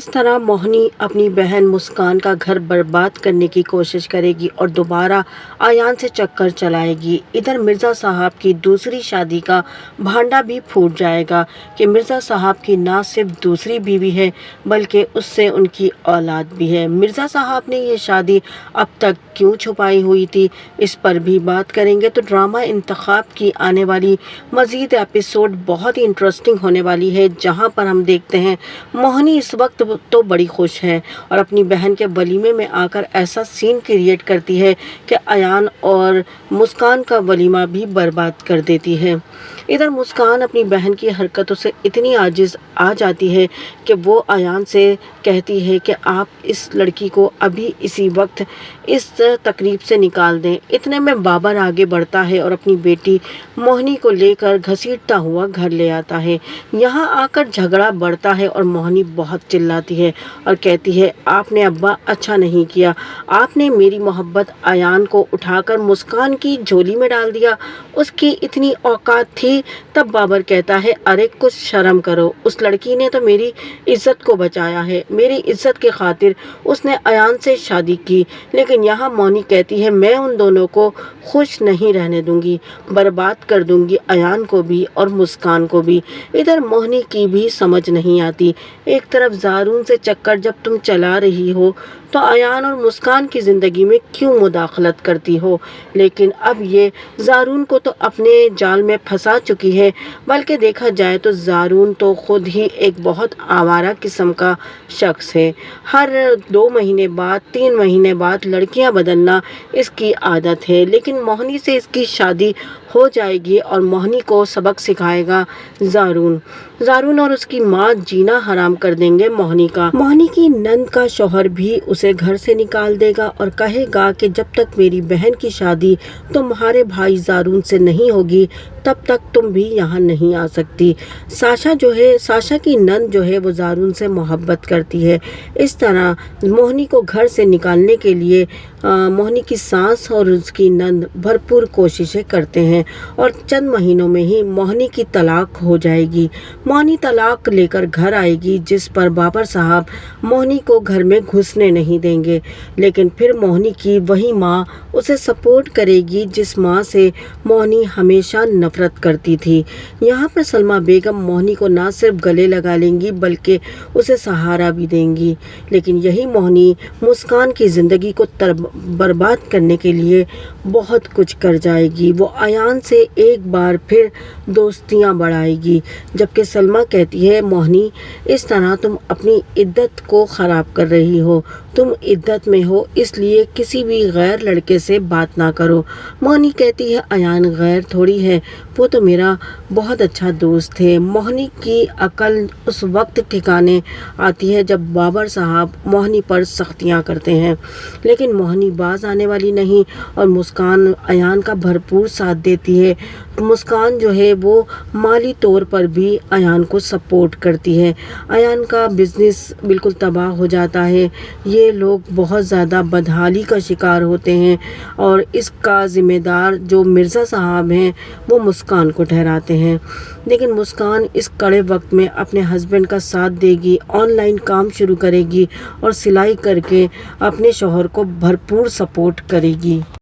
इस तरह मोहिनी अपनी बहन मुस्कान का घर बर्बाद करने की कोशिश करेगी और दोबारा आयान से चक्कर चलाएगी। इधर मिर्ज़ा साहब की दूसरी शादी का भांडा भी फूट जाएगा कि मिर्ज़ा साहब की ना सिर्फ दूसरी बीवी है बल्कि उससे उनकी औलाद भी है। मिर्ज़ा साहब ने ये शादी अब तक क्यों छुपाई हुई थी, इस पर भी बात करेंगे। तो ड्रामा इंतखाब की आने वाली मज़ीद एपिसोड बहुत ही इंटरेस्टिंग होने वाली है, जहाँ पर हम देखते हैं मोहिनी इस वक्त तो बड़ी खुश है और अपनी बहन के वलीमे में आकर ऐसा सीन क्रिएट करती है कि अयान और मुस्कान का वलीमा भी बर्बाद कर देती है। इधर मुस्कान अपनी बहन की हरकतों से इतनी आजिज़ आ जाती है कि वो अयान से कहती है कि आप इस लड़की को अभी इसी वक्त इस तकरीब से निकाल दें। इतने में बाबर आगे बढ़ता है और अपनी बेटी मोहिनी को लेकर घसीटता हुआ घर ले आता है। यहाँ आकर झगड़ा बढ़ता है और मोहिनी बहुत चिल्लाती है और कहती है, आपने अब्बा अच्छा नहीं किया, आपने मेरी मोहब्बत अयान को उठाकर मुस्कान की झोली में डाल दिया, उसकी इतनी औकात थी। तब बाबर कहता है, अरे कुछ शर्म करो, उस लड़की ने तो मेरी इज्जत को बचाया है, मेरी इज्जत के खातिर उसने अयान से शादी की। लेकिन यहाँ मोहिनी कहती है, मैं उन दोनों को खुश नहीं रहने दूंगी, बर्बाद कर दूंगी अयान को भी और मुस्कान को भी। इधर मोहिनी की भी समझ नहीं आती। एक तरफ ज़ारून से चक्कर जब तुम चला रही हो तो अयान और मुस्कान की ज़िंदगी में क्यों मुदाखलत करती हो, लेकिन अब ये ज़ारून को तो अपने जाल में फंसा चुकी है। बल्कि देखा जाए तो ज़ारून तो खुद ही एक बहुत आवारा किस्म का शख्स है। हर 2 महीने बाद 3 महीने बाद लड़कियां बदलना इसकी आदत है। लेकिन मोहिनी से इसकी शादी हो जाएगी और मोहिनी को सबक सिखाएगा ज़ारून और उसकी माँ जीना हराम कर देंगे मोहिनी का। मोहिनी की नंद का शौहर भी उसे घर से निकाल देगा और कहेगा कि जब तक मेरी बहन की शादी तुम्हारे भाई ज़ारून से नहीं होगी तब तक तुम भी यहाँ नहीं आ सकती। साशा की नंद जो है वो ज़ारून से मोहब्बत करती है। इस तरह मोहिनी को घर से निकालने के लिए मोहिनी की सास और उसकी नंद भरपूर कोशिशें करते हैं और चंद महीनों में ही मोहिनी की तलाक हो जाएगी। मोहिनी तलाक लेकर घर आएगी, जिस पर बाबर साहब मोहिनी को घर में घुसने नहीं देंगे। लेकिन फिर मोहिनी की वही माँ उसे सपोर्ट करेगी जिस माँ से मोहिनी हमेशा नफरत करती थी। यहाँ पर सलमा बेगम मोहिनी को ना सिर्फ गले लगा लेंगी बल्कि उसे सहारा भी देंगी। लेकिन यही मोहिनी मुस्कान की ज़िंदगी को बर्बाद करने के लिए बहुत कुछ कर जाएगी। वो अयान से एक बार फिर दोस्तियां बढ़ाएगी, जबकि सलमा कहती है, मोहिनी इस तरह तुम अपनी इद्दत को ख़राब कर रही हो, तुम इद्दत में हो इसलिए किसी भी गैर लड़के से बात ना करो। मोहिनी कहती है, अयान गैर थोड़ी है, वो तो मेरा बहुत अच्छा दोस्त है। मोहिनी की अकल उस वक्त ठिकाने आती है जब बाबर साहब मोहिनी पर सख्तियाँ करते हैं, लेकिन मोहिनी बाज आने वाली नहीं और मुस्कान अयान का भरपूर साथ देती है। मुस्कान जो है वो माली तौर पर भी अयान को सपोर्ट करती है। अयान का बिज़नेस बिल्कुल तबाह हो जाता है। ये लोग बहुत ज़्यादा बदहाली का शिकार होते हैं और इसका ज़िम्मेदार जो मिर्ज़ा साहब हैं वो मुस्कान को ठहराते हैं। लेकिन मुस्कान इस कड़े वक्त में अपने हस्बैंड का साथ देगी, ऑनलाइन काम शुरू करेगी और सिलाई करके अपने शौहर को भरपूर सपोर्ट करेगी।